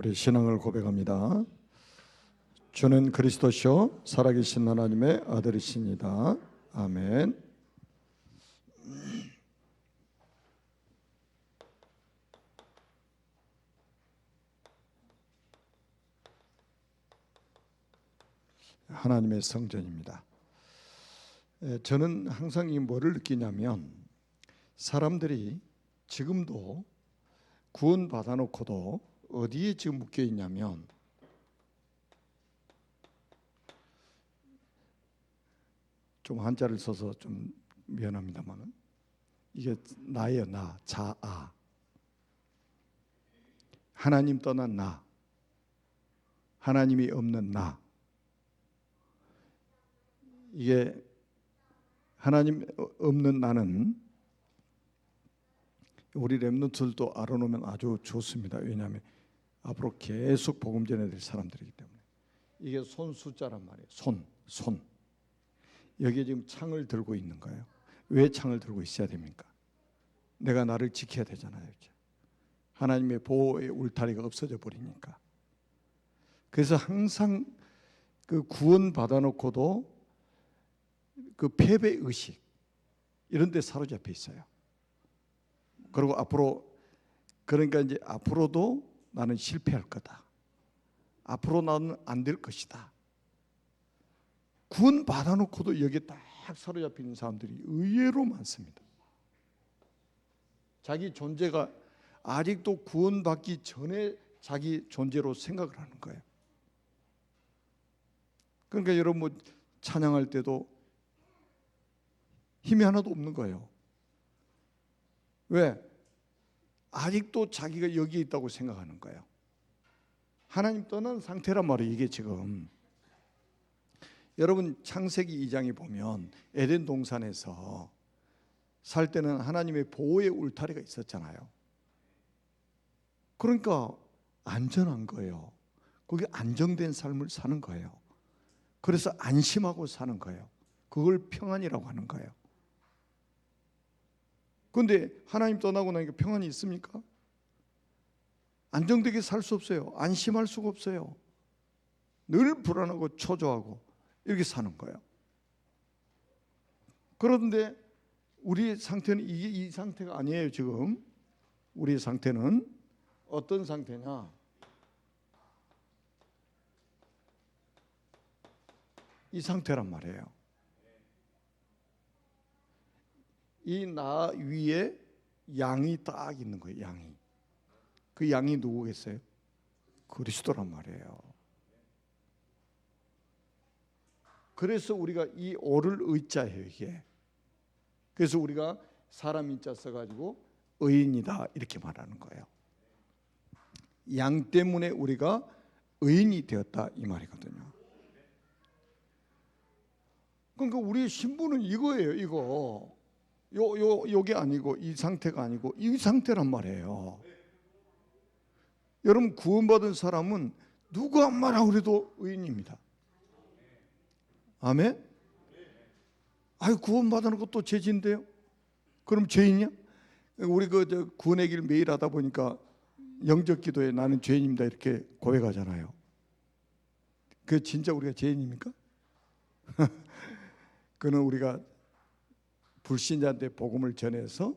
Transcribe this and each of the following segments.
우리 신앙을 고백합니다. 주는 그리스도시요 살아계신 하나님의 아들이십니다. 아멘. 하나님의 성전입니다. 저는 항상 이 뭐를 느끼냐면, 사람들이 지금도 구원 받아놓고도 어디에 지금 묶여 있냐면, 좀 한자를 써서 좀 미안합니다만, 이게 나예요. 나, 자아. 하나님 떠난 나, 하나님이 없는 나. 이게 하나님 없는 나는 우리 렘넌트들도 알아놓으면 아주 좋습니다. 왜냐하면 앞으로 계속 복음 전해야 될 사람들이기 때문에. 이게 손 숫자란 말이에요. 손. 여기에 지금 창을 들고 있는 거예요. 왜 창을 들고 있어야 됩니까? 내가 나를 지켜야 되잖아요. 하나님의 보호의 울타리가 없어져 버리니까. 그래서 항상 그 구원 받아놓고도 그 패배의식 이런 데 사로잡혀 있어요. 그리고 그러니까 이제 앞으로도 나는 실패할 거다. 앞으로 나는 안 될 것이다. 구원 받아놓고도 여기에 딱 사로잡혀 있는 사람들이 의외로 많습니다. 자기 존재가 아직도 구원받기 전에 자기 존재로 생각을 하는 거예요. 그러니까 여러분 뭐 찬양할 때도 힘이 하나도 없는 거예요. 왜? 아직도 자기가 여기에 있다고 생각하는 거예요. 하나님 떠난 상태란 말이에요. 이게 지금 여러분 창세기 2장에 보면 에덴 동산에서 살 때는 하나님의 보호의 울타리가 있었잖아요. 그러니까 안전한 거예요. 거기 안정된 삶을 사는 거예요. 그래서 안심하고 사는 거예요. 그걸 평안이라고 하는 거예요. 그런데 하나님 떠나고 나니까 평안이 있습니까? 안정되게 살 수 없어요. 안심할 수가 없어요. 늘 불안하고 초조하고 이렇게 사는 거예요. 그런데 우리의 상태는 이 상태가 아니에요. 지금 우리의 상태는 어떤 상태냐? 이 상태란 말이에요. 이 나 위에 양이 딱 있는 거예요. 양이. 그 양이 누구겠어요? 그리스도란 말이에요. 그래서 우리가 이 오를 의자예요. 이게. 그래서 우리가 사람 인자 써가지고 의인이다 이렇게 말하는 거예요. 양 때문에 우리가 의인이 되었다 이 말이거든요. 그러니까 우리의 신분은 이거예요. 이거. 요게 아니고 이 상태가 아니고 이 상태란 말이에요. 여러분 구원받은 사람은 누가 말하고 그래도 의인입니다. 아멘? 아유 구원받은 것도 죄진데요? 그럼 죄인이야? 우리 구원의 길 매일 하다 보니까 영적 기도에 나는 죄인입니다 이렇게 고백하잖아요. 그 진짜 우리가 죄인입니까? 그는 우리가 불신자한테 복음을 전해서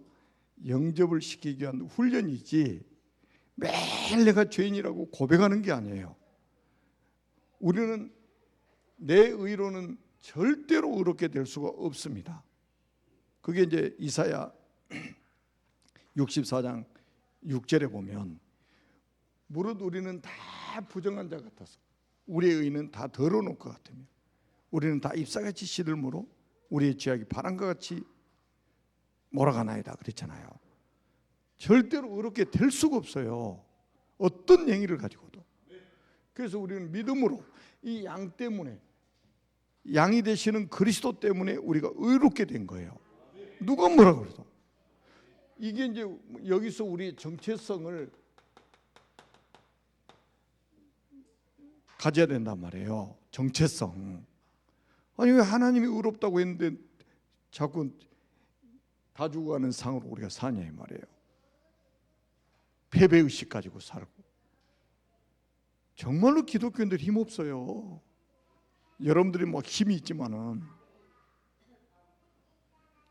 영접을 시키기 위한 훈련이지 매일 내가 죄인이라고 고백하는 게 아니에요. 우리는 내 의로는 절대로 의롭게 될 수가 없습니다. 그게 이제 이사야 64장 6절에 보면 무릇 우리는 다 부정한 자 같아서 우리의 의는 다 더러워놓을 것 같으며 우리는 다 잎사같이 시들므로 우리의 죄악이 바람과 같이 몰아가나이다 그랬잖아요. 절대로 의롭게 될 수가 없어요. 어떤 행위를 가지고도. 그래서 우리는 믿음으로 이 양 때문에 양이 되시는 그리스도 때문에 우리가 의롭게 된 거예요. 누가 뭐라고 그래도. 이게 이제 여기서 우리의 정체성을 가져야 된단 말이에요. 정체성. 아니 왜 하나님이 의롭다고 했는데 자꾸 다 죽어가는 상으로 우리가 사냐 이 말이에요. 패배의식 가지고 살고 정말로 기독교인들 힘없어요. 여러분들이 뭐 힘이 있지만은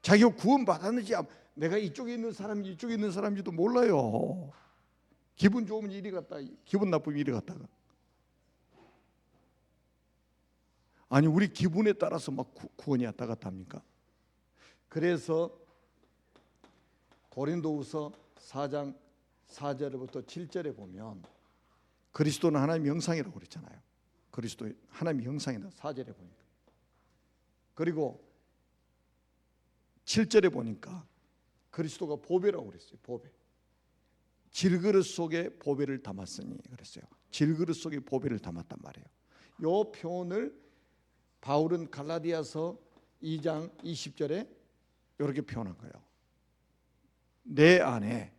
자기가 구원받았는지 내가 이쪽에 있는 사람인지 이쪽에 있는 사람인지도 몰라요. 기분 좋으면 이리 갔다 기분 나쁘면 이리 갔다가. 아니 우리 기분에 따라서 막 구원이 왔다 갔다 합니까? 그래서 고린도후서 4장 4절부터 7절에 보면 그리스도는 하나님의 형상이라고 그랬잖아요. 그리스도 하나님의 형상이다 4절에 보니까. 그리고 7절에 보니까 그리스도가 보배라고 그랬어요. 보배. 질그릇 속에 보배를 담았으니 그랬어요. 질그릇 속에 보배를 담았단 말이에요. 이 표현을 바울은 갈라디아서 2장 20절에 이렇게 표현한 거예요. 내 안에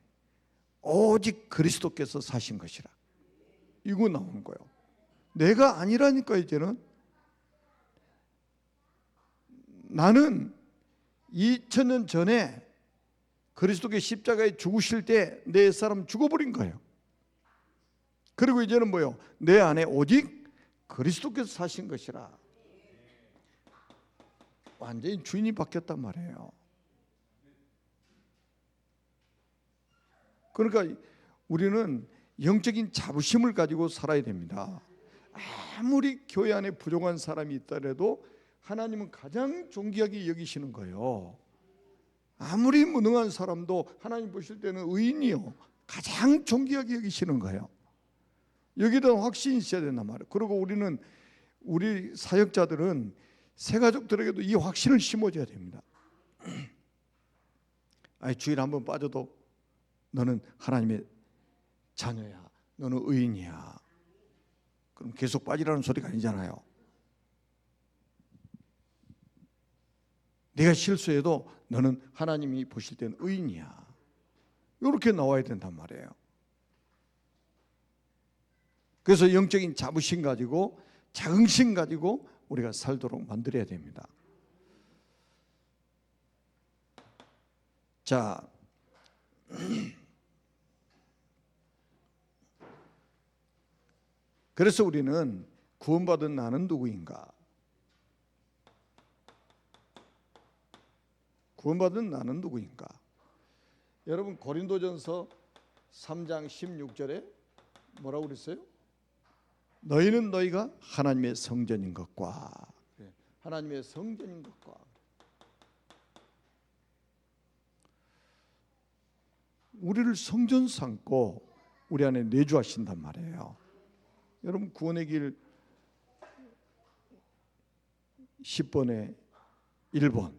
오직 그리스도께서 사신 것이라. 이거 나오는 거예요. 내가 아니라니까. 이제는 나는 2000년 전에 그리스도께 십자가에 죽으실 때 내 사람 죽어버린 거예요. 그리고 이제는 뭐요? 내 안에 오직 그리스도께서 사신 것이라. 완전히 주인이 바뀌었단 말이에요. 그러니까 우리는 영적인 자부심을 가지고 살아야 됩니다. 아무리 교회 안에 부족한 사람이 있더라도 하나님은 가장 존귀하게 여기시는 거예요. 아무리 무능한 사람도 하나님 보실 때는 의인이요 가장 존귀하게 여기시는 거예요. 여기에 대한 확신이 있어야 된단 말이에요. 그리고 우리 사역자들은 새 가족들에게도 이 확신을 심어줘야 됩니다. 아니 주일 한번 빠져도 너는 하나님의 자녀야, 너는 의인이야. 그럼 계속 빠지라는 소리가 아니잖아요. 네가 실수해도 너는 하나님이 보실 때는 의인이야. 이렇게 나와야 된단 말이에요. 그래서 영적인 자부심 가지고 자긍심 가지고 우리가 살도록 만들어야 됩니다. 자, 그래서 우리는 구원받은 나는 누구인가? 구원받은 나는 누구인가? 여러분 고린도전서 3장 16절에 뭐라고 그랬어요? 너희는 너희가 하나님의 성전인 것과 하나님의 성전인 것과 우리를 성전 삼고 우리 안에 내주하신단 말이에요. 여러분 구원의 길 10번에 1번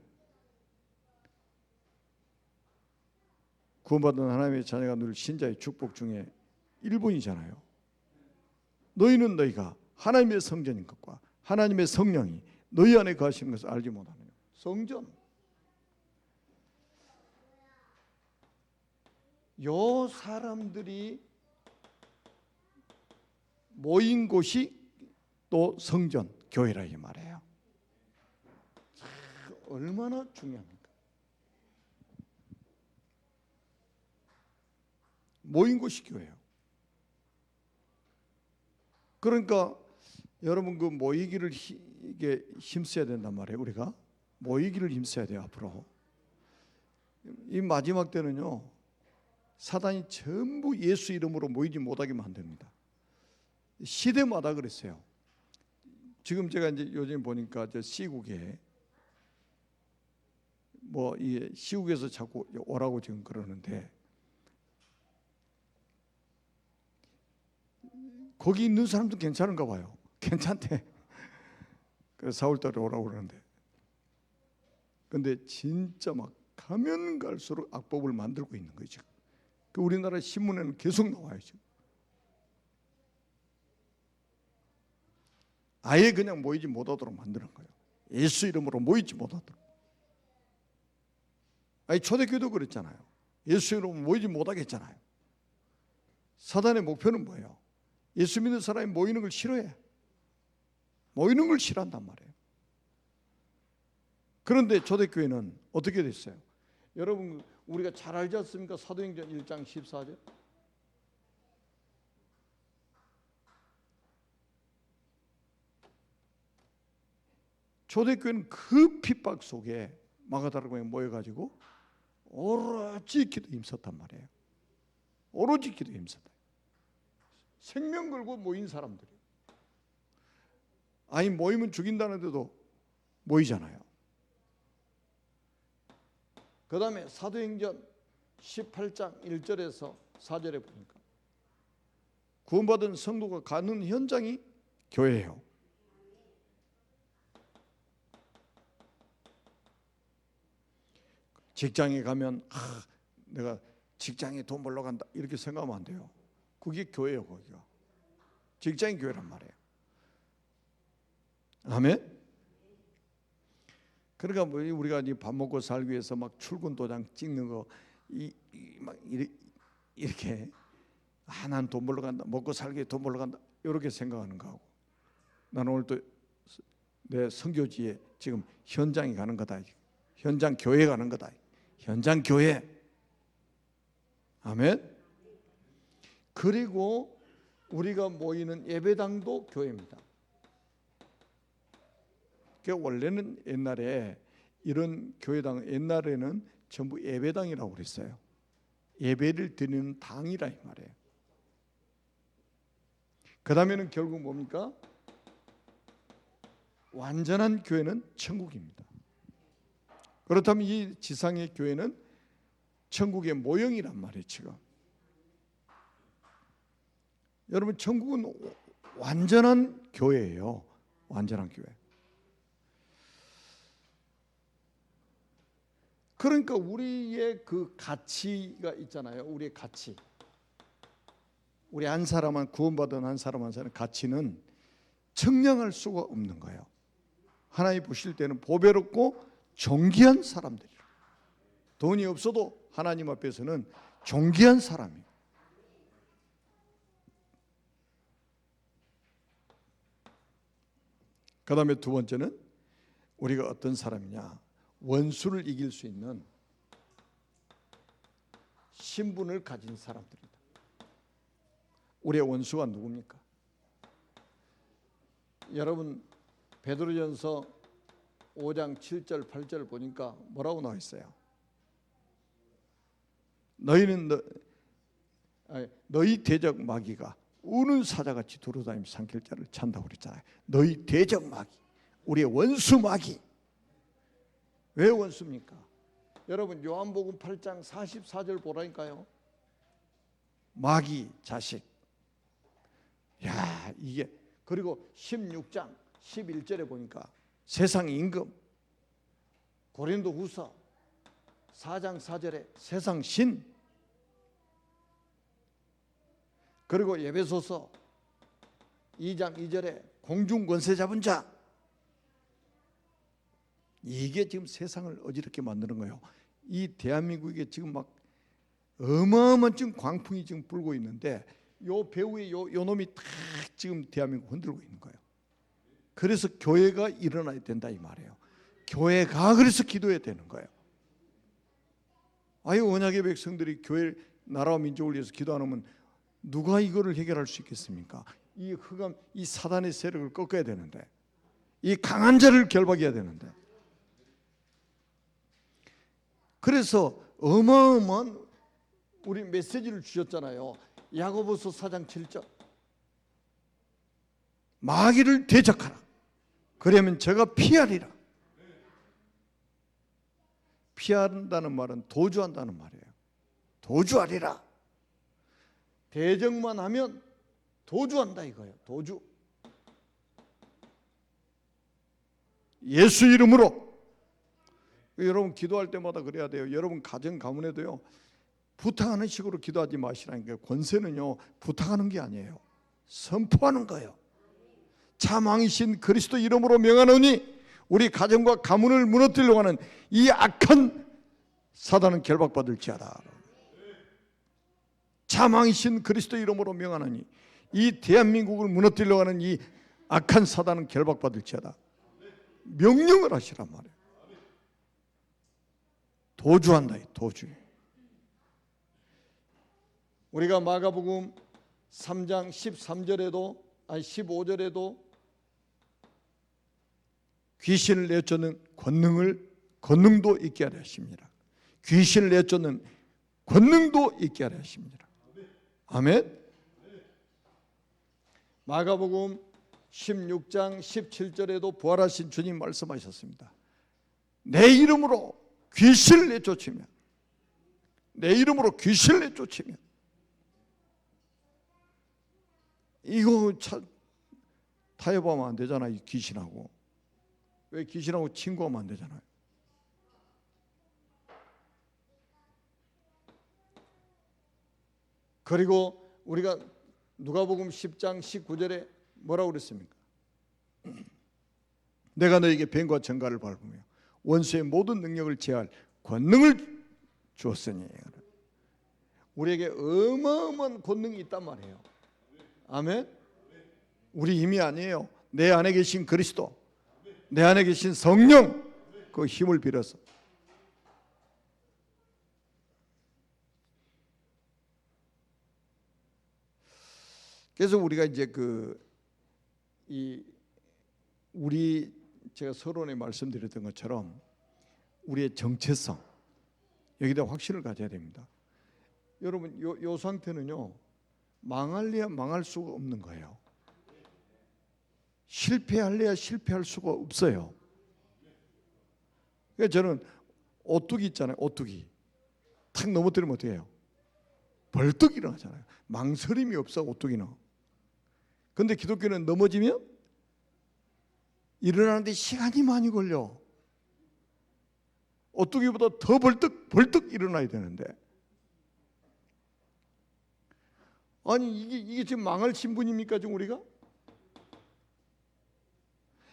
구원받은 하나님의 자녀가 누릴 신자의 축복 중에 1번이잖아요. 너희는 너희가 하나님의 성전인 것과 하나님의 성령이 너희 안에 거하시는 것을 알지 못하느냐. 성전. 요 사람들이 모인 곳이 또 성전, 교회라 이 말이에요. 얼마나 중요합니까? 모인 곳이 교회예요. 그러니까 여러분 그 모이기를 이게 힘써야 된단 말이에요. 우리가 모이기를 힘써야 돼요. 앞으로 이 마지막 때는요 사단이 전부 예수 이름으로 모이지 못하게 만듭니다. 시대마다 그랬어요. 지금 제가 이제 요즘 보니까 저 시국에 뭐 이 시국에서 자꾸 오라고 지금 그러는데 거기 있는 사람도 괜찮은가 봐요. 괜찮대. 그래서 4월달에 오라고 그러는데 근데 진짜 막 가면 갈수록 악법을 만들고 있는 거예요 지금. 그 우리나라 신문에는 계속 나와요 지금. 아예 그냥 모이지 못하도록 만드는 거예요. 예수 이름으로 모이지 못하도록. 아니 초대교회도 그랬잖아요. 예수 이름으로 모이지 못하겠잖아요. 사단의 목표는 뭐예요? 예수 믿는 사람이 모이는 걸 싫어해. 모이는 걸 싫어한단 말이에요. 그런데 초대교회는 어떻게 됐어요? 여러분 우리가 잘 알지 않습니까? 사도행전 1장 14절. 초대교회는 그 핍박 속에 마가다락방에 모여가지고 오로지 기도에 힘썼단 말이에요. 오로지 기도에 힘썼다. 생명 걸고 모인 사람들이. 아니 모이면 죽인다는데도 모이잖아요. 그 다음에 사도행전 18장 1절에서 4절에 보니까 구원받은 성도가 가는 현장이 교회예요. 직장에 가면 내가 직장에 돈 벌러 간다 이렇게 생각하면 안 돼요. 그게 교회예요. 거기가 직장이 교회란 말이에요. 아멘. 그러니까 뭐 우리가 밥 먹고 살기 위해서 막 출근 도장 찍는 거 막 이렇게 난 돈 벌러 간다, 먹고 살기 위해 돈 벌러 간다 이렇게 생각하는 거하고, 나는 오늘 또 내 선교지에 지금 현장에 가는 거다. 현장 교회 가는 거다. 현장 교회. 아멘. 그리고 우리가 모이는 예배당도 교회입니다. 원래는 옛날에 이런 교회당, 옛날에는 전부 예배당이라고 그랬어요. 예배를 드리는 당이라 이 말이에요. 그 다음에는 결국 뭡니까? 완전한 교회는 천국입니다. 그렇다면 이 지상의 교회는 천국의 모형이란 말이에요. 지금 여러분, 천국은 완전한 교회예요. 완전한 교회. 그러니까 우리의 그 가치가 있잖아요. 우리의 가치. 우리 한 사람한, 구원받은 한 사람 한 사람의 가치는 측량할 수가 없는 거예요. 하나님 보실 때는 보배롭고 존귀한 사람들이라. 돈이 없어도 하나님 앞에서는 존귀한 사람이에요. 그 다음에 두 번째는 우리가 어떤 사람이냐, 원수를 이길 수 있는 신분을 가진 사람들이다. 우리의 원수가 누굽니까? 여러분, 베드로전서 5장 7절 8절 보니까 뭐라고 나와 있어요? 너희 대적 마귀가 우는 사자같이 두루다니며 삼킬 자를 찬다고 그랬잖아요. 너희 대적 마귀, 우리의 원수 마귀. 왜 원수입니까? 여러분, 요한복음 8장 44절 보라니까요. 마귀 자식. 야, 이게. 그리고 16장 11절에 보니까 세상 임금. 고린도후서 4장 4절에 세상 신. 그리고 에베소서 2장 2절에 공중 권세 잡은 자. 이게 지금 세상을 어지럽게 만드는 거예요. 이 대한민국에 지금 막 어마어마한 지금 광풍이 지금 불고 있는데, 요 배후에 요 놈이 딱 지금 대한민국 흔들고 있는 거예요. 그래서 교회가 일어나야 된다 이 말이에요. 교회가 그래서 기도해야 되는 거예요. 아유, 언약의 백성들이 교회, 나라와 민족을 위해서 기도 안 하면 누가 이거를 해결할 수 있겠습니까? 이 흑암, 이 사단의 세력을 꺾어야 되는데, 이 강한 자를 결박해야 되는데. 그래서 어마어마한 우리 메시지를 주셨잖아요. 야고보서 4장 7절. 마귀를 대적하라. 그러면 저가 피하리라. 피한다는 말은 도주한다는 말이에요. 도주하리라. 대적만 하면 도주한다 이거예요. 도주. 예수 이름으로. 여러분, 기도할 때마다 그래야 돼요. 여러분 가정 가문에도요, 부탁하는 식으로 기도하지 마시라니까요. 권세는요, 부탁하는 게 아니에요. 선포하는 거예요. 참 왕이신 그리스도 이름으로 명하노니 우리 가정과 가문을 무너뜨리려고 하는 이 악한 사단은 결박받을지어다. 참 왕이신 그리스도 이름으로 명하노니 이 대한민국을 무너뜨리려고 하는 이 악한 사단은 결박받을지어다. 명령을 하시란 말이에요. 도주한다. 도주. 우리가 마가복음 3장 13절에도 15절에도 귀신을 내쫓는 권능도 있게 하려 하십니다. 귀신을 내쫓는 권능도 있게 하려 하십니다. 아멘. 마가복음 16장 17절에도 부활하신 주님 말씀하셨습니다. 내 이름으로 귀신을 내쫓으면, 내 이름으로 귀신을 내쫓으면, 이거 타협하면 안 되잖아. 이 귀신하고. 왜 귀신하고 친구하면 안 되잖아요. 그리고 우리가 누가복음 10장 19절에 뭐라고 그랬습니까? 내가 너에게 뱀과 정갈을 밟으며 원수의 모든 능력을 제할 권능을 주었으니. 우리에게 어마어마한 권능이 있단 말이에요. 아멘. 우리 힘이 아니에요. 내 안에 계신 그리스도, 내 안에 계신 성령, 그 힘을 빌어서. 그래서 우리가 이제 제가 서론에 말씀드렸던 것처럼 우리의 정체성, 여기다 확신을 가져야 됩니다. 여러분, 요 상태는요, 망할래야 망할 수가 없는 거예요. 실패할래야 실패할 수가 없어요. 그러니까 저는 오뚜기 있잖아요. 오뚜기 탁 넘어뜨리면 어떻게 해요? 벌떡 일어나잖아요. 망설임이 없어, 오뚜기는. 그런데 기독교는 넘어지면 일어나는데 시간이 많이 걸려. 오뚜기보다 더 벌떡 일어나야 되는데, 아니 이게 지금 망할 신분입니까? 지금 우리가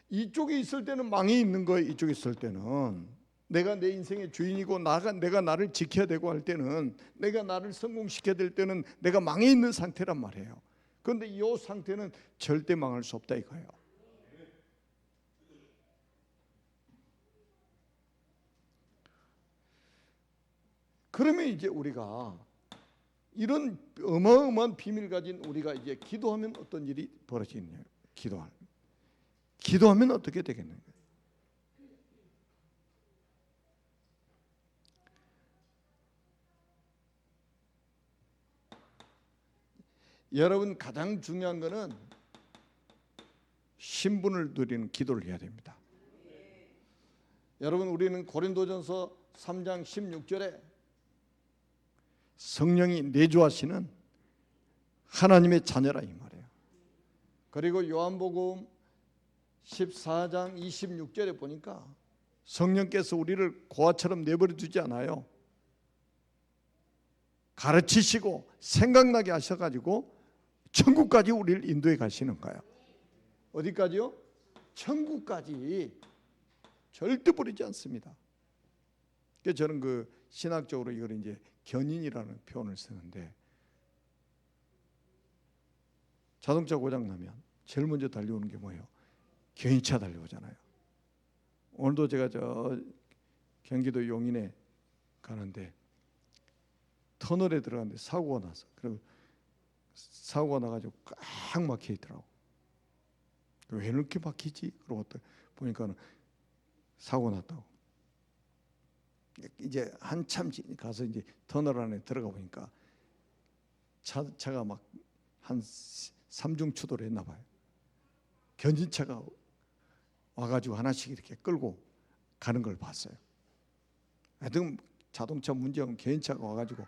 이쪽에 있을 때는 망이 있는 거예요. 이쪽에 있을 때는 내가 내 인생의 주인이고 내가 나를 지켜야 되고 할 때는, 내가 나를 성공시켜야 될 때는 내가 망해 있는 상태란 말이에요. 그런데 이 상태는 절대 망할 수 없다 이거예요. 그러면 이제 우리가 이런 어마어마한 비밀 가진 우리가 이제 기도하면 어떤 일이 벌어지느냐? 기도하면 어떻게 되겠는가? 여러분, 가장 중요한 거는 신분을 누리는 기도를 해야 됩니다. 여러분, 우리는 고린도전서 3장 16절에 성령이 내주하시는 하나님의 자녀라 이 말이에요. 그리고 요한복음 14장 26절에 보니까 성령께서 우리를 고아처럼 내버려 두지 않아요. 가르치시고 생각나게 하셔가지고 천국까지 우리를 인도해 가시는 거예요. 어디까지요? 천국까지. 절대 버리지 않습니다. 그래서 저는 신학적으로 이걸 이제 견인이라는 표현을 쓰는데, 자동차 고장 나면 제일 먼저 달려오는 게 뭐예요? 견인차 달려오잖아요. 오늘도 제가 경기도 용인에 가는데 터널에 들어갔는데 사고가 났어. 그리고 사고가 나가지고 꽉 막혀 있더라고. 왜 이렇게 막히지? 그러고 보니까는 사고 났다고. 이제 한참 가서 이제 터널 안에 들어가 보니까 차가 막 한 3중 추돌을 했나 봐요. 견진차가 와가지고 하나씩 이렇게 끌고 가는 걸 봤어요. 하여튼 자동차 문제는 견인차가 와가지고.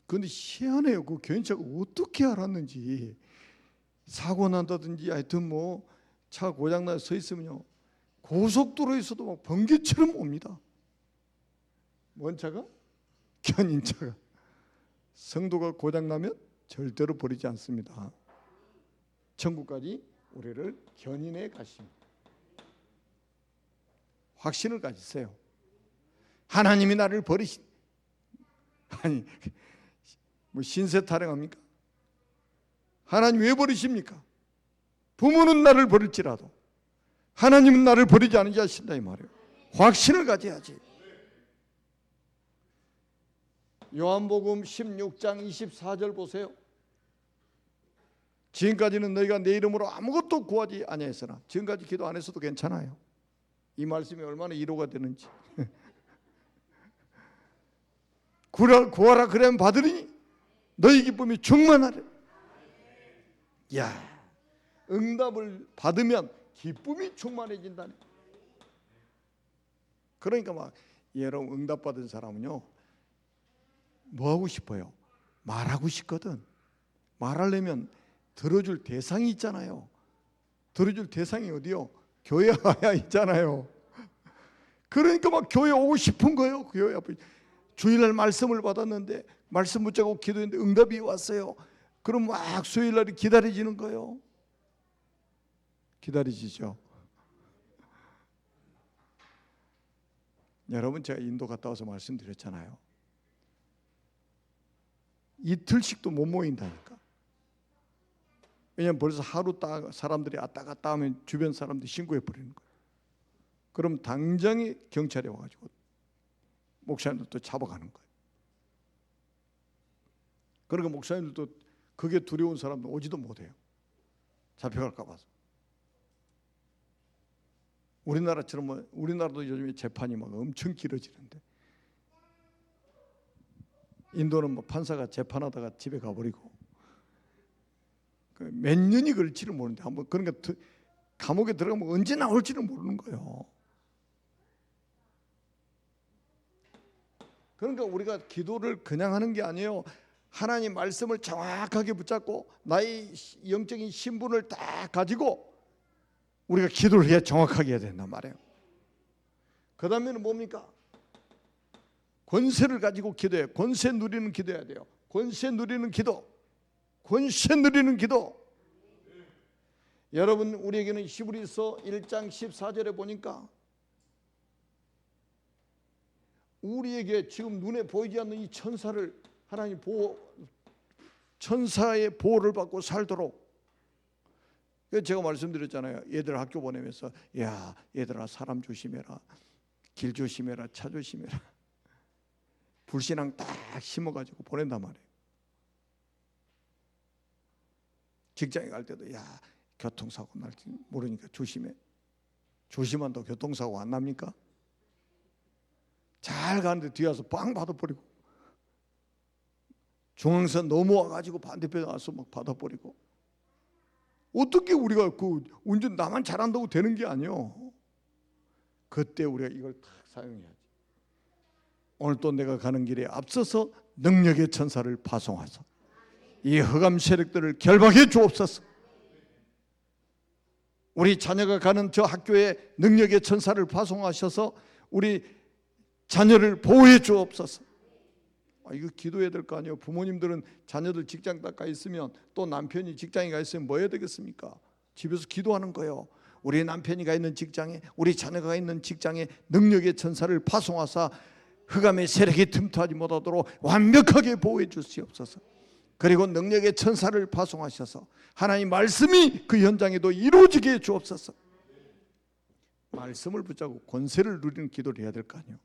그런데 희한해요. 그 견인차가 어떻게 알았는지, 사고 난다든지 하여튼 뭐 차 고장나서 서 있으면요, 고속도로에서도 막 번개처럼 옵니다. 뭔 차가? 견인차가. 성도가 고장나면 절대로 버리지 않습니다. 천국까지 우리를 견인해 가십니다. 확신을 가지세요. 하나님이 나를 아니 뭐 신세 타령합니까? 하나님 왜 버리십니까? 부모는 나를 버릴지라도 하나님은 나를 버리지 않으지 하신다 이 말이에요. 확신을 가져야지. 요한복음 16장 24절 보세요. 지금까지는 너희가 내 이름으로 아무것도 구하지 아니하였으나, 지금까지 기도 안 했어도 괜찮아요. 이 말씀이 얼마나 위로가 되는지. 구하라 그러면 받으리니 너희 기쁨이 충만하리라. 야, 응답을 받으면 기쁨이 충만해진다네. 그러니까 막 여러분, 응답받은 사람은요, 뭐 하고 싶어요? 말하고 싶거든. 말하려면 들어줄 대상이 있잖아요. 들어줄 대상이 어디요? 교회 와야 있잖아요. 그러니까 막 교회 오고 싶은 거예요. 교회 앞에 주일날 말씀을 받았는데, 말씀 붙잡고 기도했는데 응답이 왔어요. 그럼 막 수요일날이 기다려지는 거예요. 기다려지죠. 여러분, 제가 인도 갔다 와서 말씀드렸잖아요. 이틀씩도 못 모인다니까. 왜냐하면 벌써 하루 사람들이 왔다 갔다 하면 주변 사람들이 신고해 버리는 거예요. 그럼 당장에 경찰이 와가지고 목사님들도 잡아가는 거예요. 그러니까 목사님들도 그게 두려운 사람들 오지도 못해요. 잡혀갈까 봐서. 우리나라처럼, 우리나라도 요즘에 재판이 막 엄청 길어지는데, 인도는 뭐 판사가 재판하다가 집에 가버리고 몇 년이 걸릴지를 모르는데, 한번 그러니까 감옥에 들어가면 언제 나올지를 모르는 거예요. 그러니까 우리가 기도를 그냥 하는 게 아니에요. 하나님 말씀을 정확하게 붙잡고 나의 영적인 신분을 딱 가지고 우리가 기도를 해야 정확하게 해야 된단 말이에요. 그 다음에는 뭡니까? 권세를 가지고 기도해요. 권세 누리는 기도해야 돼요. 권세 누리는 기도. 권세 누리는 기도. 여러분, 우리에게는 히브리서 1장 14절에 보니까 우리에게 지금 눈에 보이지 않는 이 천사를 하나님 천사의 보호를 받고 살도록. 제가 말씀드렸잖아요. 얘들 학교 보내면서, 야, 얘들아, 사람 조심해라, 길 조심해라, 차 조심해라. 불신앙 딱 심어가지고 보낸단 말이에요. 직장에 갈 때도, 야, 교통사고 날지 모르니까 조심해. 조심한다고 교통사고 안 납니까? 잘 가는데 뒤에 와서 빵 받아버리고, 중앙선 넘어와가지고 반대편에 와서 막 받아버리고. 어떻게 우리가 그 운전 나만 잘한다고 되는 게 아니요. 그때 우리가 이걸 딱 사용해야지. 오늘 또 내가 가는 길에 앞서서 능력의 천사를 파송하소. 이 흑암 세력들을 결박해 주옵소서. 우리 자녀가 가는 저 학교에 능력의 천사를 파송하셔서 우리 자녀를 보호해 주옵소서. 이거 기도해야 될 거 아니에요. 부모님들은 자녀들 직장 딱 가 있으면, 또 남편이 직장에 가 있으면 뭐 해야 되겠습니까? 집에서 기도하는 거예요. 우리 남편이 가 있는 직장에, 우리 자녀가 가 있는 직장에 능력의 천사를 파송하사 흑암의 세력이 틈타지 못하도록 완벽하게 보호해 주시옵소서. 그리고 능력의 천사를 파송하셔서 하나님 말씀이 그 현장에도 이루어지게 해 주옵소서. 말씀을 붙잡고 권세를 누리는 기도를 해야 될 거 아니에요.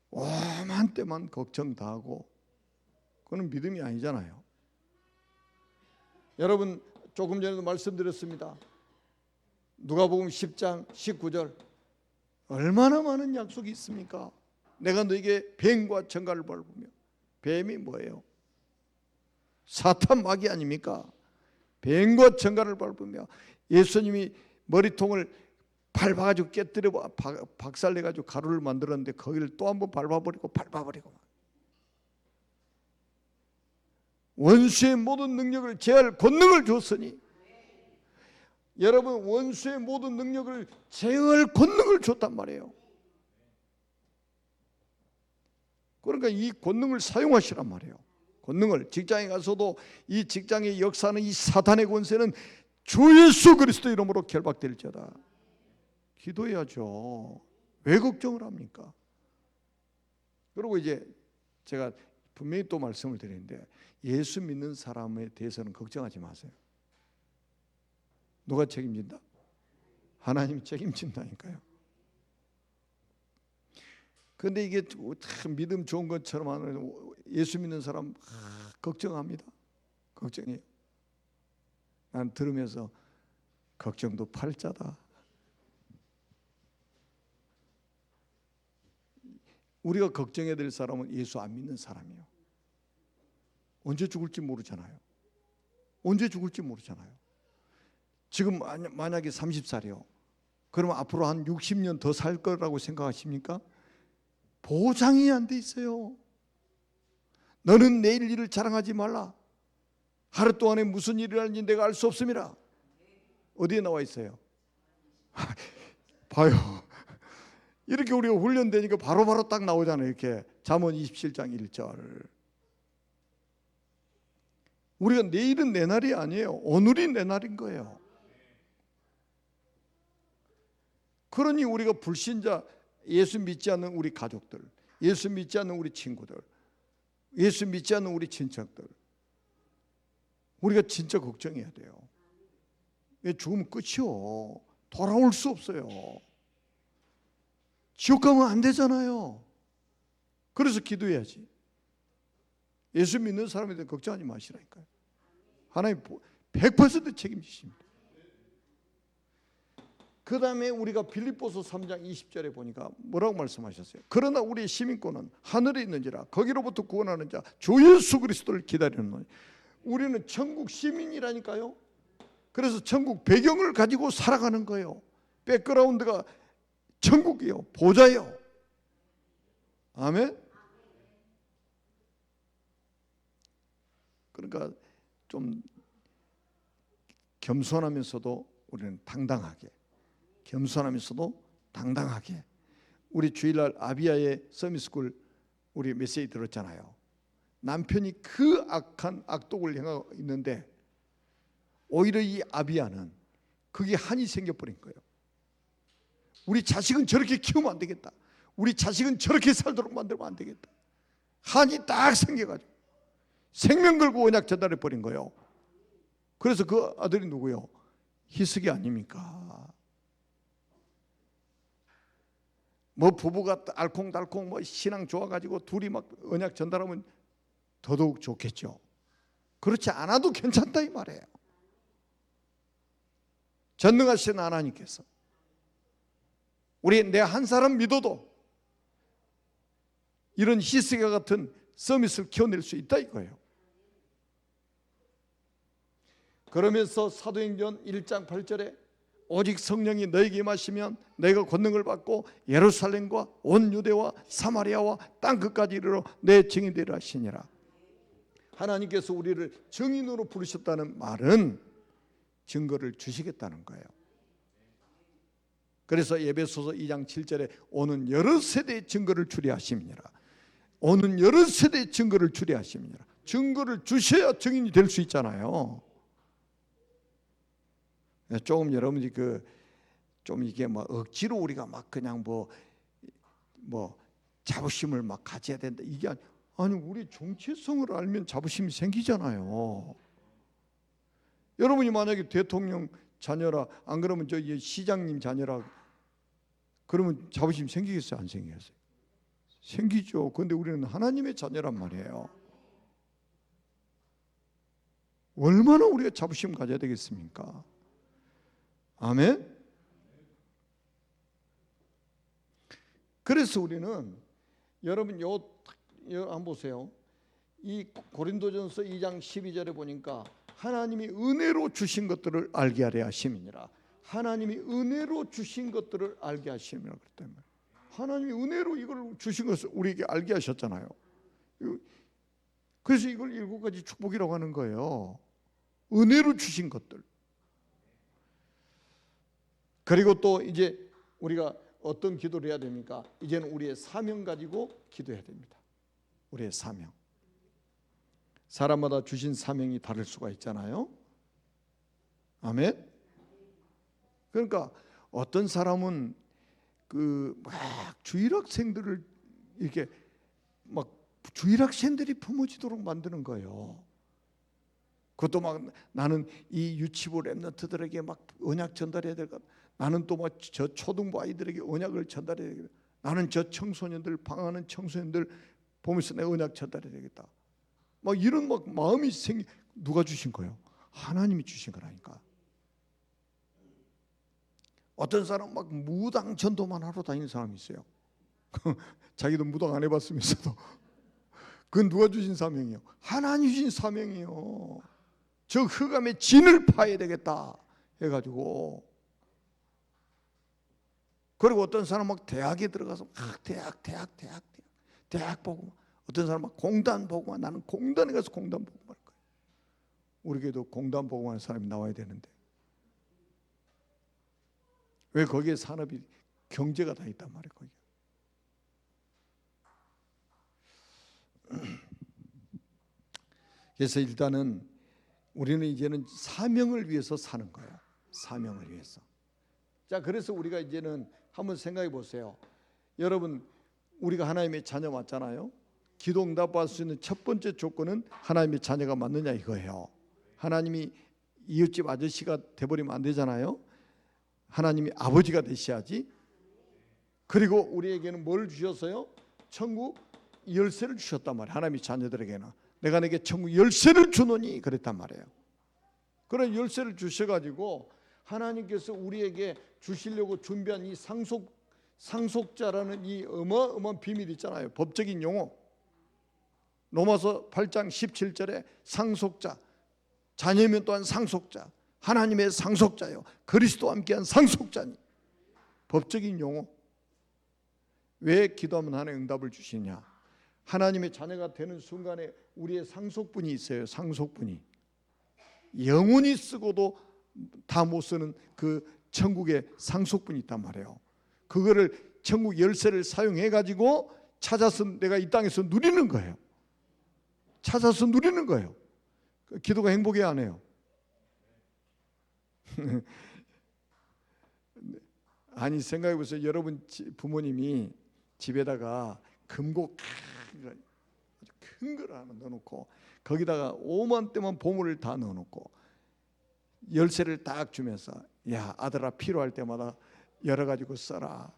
오만 때만 걱정 다 하고, 그건 믿음이 아니잖아요. 여러분, 조금 전에도 말씀드렸습니다. 누가복음 10장 19절, 얼마나 많은 약속이 있습니까? 내가 너에게 뱀과 정갈을 밟으며. 뱀이 뭐예요? 사탄 마귀 아닙니까? 뱀과 정갈을 밟으며. 예수님이 머리통을 밟아가지고 깨뜨려 박살내가지고 가루를 만들었는데 거기를 또 한번 밟아버리고 원수의 모든 능력을 제할 권능을 줬으니, 여러분, 원수의 모든 능력을 제어할 권능을 줬단 말이에요. 그러니까 이 권능을 사용하시란 말이에요. 권능을, 직장에 가서도 이 직장의 역사는, 이 사탄의 권세는 주 예수 그리스도 이름으로 결박될지어다. 기도해야죠. 왜 걱정을 합니까? 그리고 이제 제가 분명히 또 말씀을 드리는데, 예수 믿는 사람에 대해서는 걱정하지 마세요. 누가 책임진다? 하나님이 책임진다니까요. 그런데 이게 참 믿음 좋은 것처럼 하는, 예수 믿는 사람 걱정합니다. 걱정이에요. 난 들으면서 걱정도 팔자다. 우리가 걱정해야 될 사람은 예수 안 믿는 사람이에요. 언제 죽을지 모르잖아요. 언제 죽을지 모르잖아요. 지금 만약에 30살이요. 그러면 앞으로 한 60년 더 살 거라고 생각하십니까? 보장이 안 돼 있어요. 너는 내일 일을 자랑하지 말라. 하루 동안에 무슨 일이 일어날지 내가 알 수 없음이라. 어디에 나와 있어요? 봐요. 이렇게 우리가 훈련되니까 바로바로 딱 나오잖아요. 이렇게 잠언 27장 1절. 우리가 내일은 내 날이 아니에요. 오늘이 내 날인 거예요. 그러니 우리가 불신자, 예수 믿지 않는 우리 가족들, 예수 믿지 않는 우리 친구들, 예수 믿지 않는 우리 친척들, 우리가 진짜 걱정해야 돼요. 죽으면 끝이요. 돌아올 수 없어요. 지옥 가면 안 되잖아요. 그래서 기도해야지. 예수 믿는 사람에 대해 걱정하지 마시라니까요. 하나님 100% 책임지십니다. 그 다음에 우리가 빌립보서 3장 20절에 보니까 뭐라고 말씀하셨어요? 그러나 우리의 시민권은 하늘에 있는지라 거기로부터 구원하는 자 주 예수 그리스도를 기다리는 것. 우리는 천국 시민이라니까요. 그래서 천국 배경을 가지고 살아가는 거예요. 백그라운드가 천국이요, 보좌요. 아멘. 그러니까 좀 겸손하면서도 우리는 당당하게, 겸손하면서도 당당하게. 우리 주일날 아비아의 서밋스쿨 우리 메시지 들었잖아요. 남편이 그 악한 악독을 행하고 있는데 오히려 이 아비아는 그게 한이 생겨버린 거예요. 우리 자식은 저렇게 키우면 안 되겠다. 우리 자식은 저렇게 살도록 만들면 안 되겠다. 한이 딱 생겨가지고 생명 걸고 언약 전달해 버린 거예요. 그래서 그 아들이 누구요? 히스기 아닙니까? 뭐 부부가 알콩달콩 뭐 신앙 좋아가지고 둘이 막 언약 전달하면 더더욱 좋겠죠. 그렇지 않아도 괜찮다 이 말이에요. 전능하신 하나님께서 우리 내 한 사람 믿어도 이런 히스기야 같은 서밋을 키워낼 수 있다 이거예요. 그러면서 사도행전 1장 8절에 오직 성령이 너에게 임하시면 너희가 권능을 받고 예루살렘과 온 유대와 사마리아와 땅 끝까지 이르러 내 증인되리라 하시니라. 하나님께서 우리를 증인으로 부르셨다는 말은 증거를 주시겠다는 거예요. 그래서 에베소서 2장 7절에 오는 여러 세대의 증거를 주리 하심이니라. 오는 여러 세대의 증거를 주리 하심이니라. 증거를 주셔야 증인이 될 수 있잖아요. 조금 여러분이 좀 이게 뭐 억지로 우리가 막 그냥 뭐 자부심을 막 가져야 된다 이게 아니 우리 정체성을 알면 자부심이 생기잖아요. 여러분이 만약에 대통령 자녀라 안 그러면 저 시장님 자녀라 그러면 자부심 생기겠어요? 안 생기겠어요? 생기죠. 그런데 우리는 하나님의 자녀란 말이에요. 얼마나 우리가 자부심 가져야 되겠습니까? 아멘. 그래서 우리는 여러분 한번 보세요. 이 고린도전서 2장 12절에 보니까 하나님이 은혜로 주신 것들을 알게 하려 하심이니라. 하나님이 은혜로 주신 것들을 알게 하심이라 그랬단 말이에요. 하나님이 은혜로 이걸 주신 것을 우리에게 알게 하셨잖아요. 그래서 이걸 7가지 축복이라고 하는 거예요. 은혜로 주신 것들. 그리고 또 이제 우리가 어떤 기도를 해야 됩니까? 이제는 우리의 사명 가지고 기도해야 됩니다. 우리의 사명. 사람마다 주신 사명이 다를 수가 있잖아요. 아멘. 그러니까 어떤 사람은 막 주일학생들을 이렇게 막 주일학생들이 품어지도록 만드는 거예요. 그것도 막 나는 이 유치부 랩런트들에게 막 언약 전달해야 될 것. 나는 또 막 저 초등부 아이들에게 언약을 전달해야 되겠다. 나는 저 청소년들 방황하는 청소년들 보면서 내 언약 전달해야 되겠다. 막 이런 막 마음이 누가 주신 거예요? 하나님이 주신 거라니까. 어떤 사람 막 무당 전도만 하러 다니는 사람이 있어요. 자기도 무당 안 해봤으면서도. 그건 누가 주신 사명이에요? 하나님 주신 사명이에요. 저 흑암의 진을 파야 되겠다 해가지고. 그리고 어떤 사람 막 대학에 들어가서 막 대학 보고, 어떤 사람 막 공단 보고, 나는 공단에 가서 공단 보고 말 거예요. 우리 교회도 공단 보고 하는 사람이 나와야 되는데 왜 거기에 산업이 경제가 다 있단 말이에요. 거기. 그래서 일단은 우리는 이제는 사명을 위해서 사는 거예요. 사명을 위해서. 자, 그래서 우리가 이제는 한번 생각해 보세요. 여러분, 우리가 하나님의 자녀 맞잖아요. 기도 응답받을 수 있는 첫 번째 조건은 하나님의 자녀가 맞느냐 이거예요. 하나님이 이웃집 아저씨가 돼버리면 안 되잖아요. 하나님이 아버지가 되셔야지. 그리고 우리에게는 뭘 주셨어요? 천국 열쇠를 주셨단 말이에요. 하나님의 자녀들에게는 내가 내게 천국 열쇠를 주노니 그랬단 말이에요. 그런 열쇠를 주셔가지고 하나님께서 우리에게 주시려고 준비한 이 상속자라는 이 어마어마한 비밀이 있잖아요. 법적인 용어. 로마서 8장 17절에 상속자, 자녀면 또한 상속자, 하나님의 상속자요, 그리스도와 함께한 상속자니. 법적인 용어. 왜 기도하면 하나님 응답을 주시냐? 하나님의 자녀가 되는 순간에 우리의 상속분이 있어요. 상속분이 영원히 쓰고도 다 못 쓰는 그 천국의 상속분이 있단 말이에요. 그거를 천국 열쇠를 사용해 가지고 찾아서 내가 이 땅에서 누리는 거예요. 찾아서 누리는 거예요. 기도가 행복이 안 해요. 아니 생각해 보세요. 여러분 부모님이 집에다가 금고 큰 걸 하나 넣어놓고 거기다가 5만 대만 보물을 다 넣어놓고 열쇠를 딱 주면서 야 아들아 필요할 때마다 열어가지고 써라.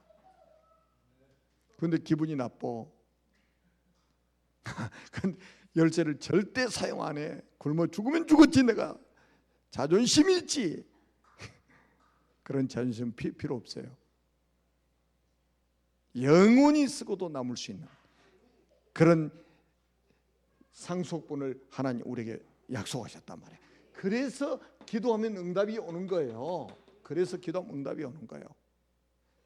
근데 기분이 나빠. 근데 열쇠를 절대 사용 안 해. 굶어 죽으면 죽었지 내가. 자존심이 있지. 그런 자존심 필요 없어요. 영원히 쓰고도 남을 수 있는 그런 상속분을 하나님 우리에게 약속하셨단 말이에요. 그래서 기도하면 응답이 오는 거예요. 그래서 기도하면 응답이 오는 거예요.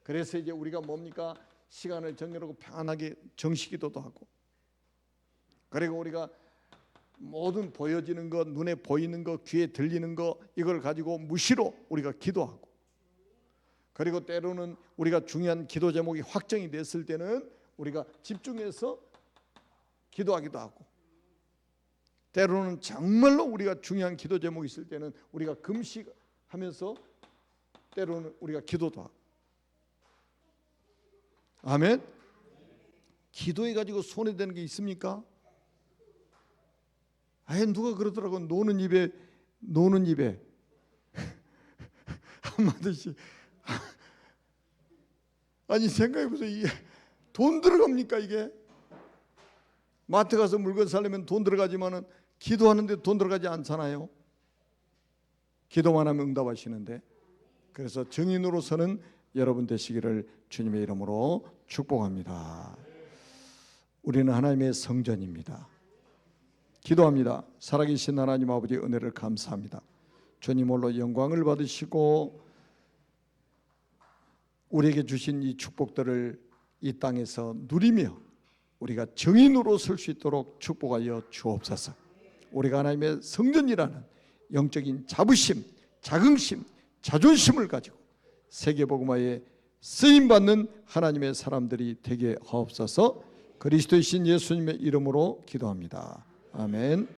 그래서 이제 우리가 뭡니까? 시간을 정해놓고 편안하게 정식기도도 하고, 그리고 우리가 모든 보여지는 것, 눈에 보이는 것, 귀에 들리는 것, 이걸 가지고 무시로 우리가 기도하고, 그리고 때로는 우리가 중요한 기도 제목이 확정이 됐을 때는 우리가 집중해서 기도하기도 하고, 때로는 정말로 우리가 중요한 기도 제목이 있을 때는 우리가 금식하면서 때로는 우리가 기도도 하고. 아멘. 기도해 가지고 손해되는 게 있습니까? 아예 누가 그러더라고. 노는 입에 한마디씩. 아니 생각해 보세요. 이게 돈 들어갑니까? 이게 마트 가서 물건 사려면 돈 들어가지만은 기도하는데 돈 들어가지 않잖아요. 기도만 하면 응답하시는데. 그래서 증인으로서는 여러분 되시기를 주님의 이름으로 축복합니다. 우리는 하나님의 성전입니다. 기도합니다. 살아계신 하나님 아버지 은혜를 감사합니다. 주님 홀로 영광을 받으시고 우리에게 주신 이 축복들을 이 땅에서 누리며 우리가 증인으로 설 수 있도록 축복하여 주옵소서. 우리가 하나님의 성전이라는 영적인 자부심, 자긍심, 자존심을 가지고 세계복음화에 쓰임받는 하나님의 사람들이 되게 하옵소서. 그리스도이신 예수님의 이름으로 기도합니다. 아멘.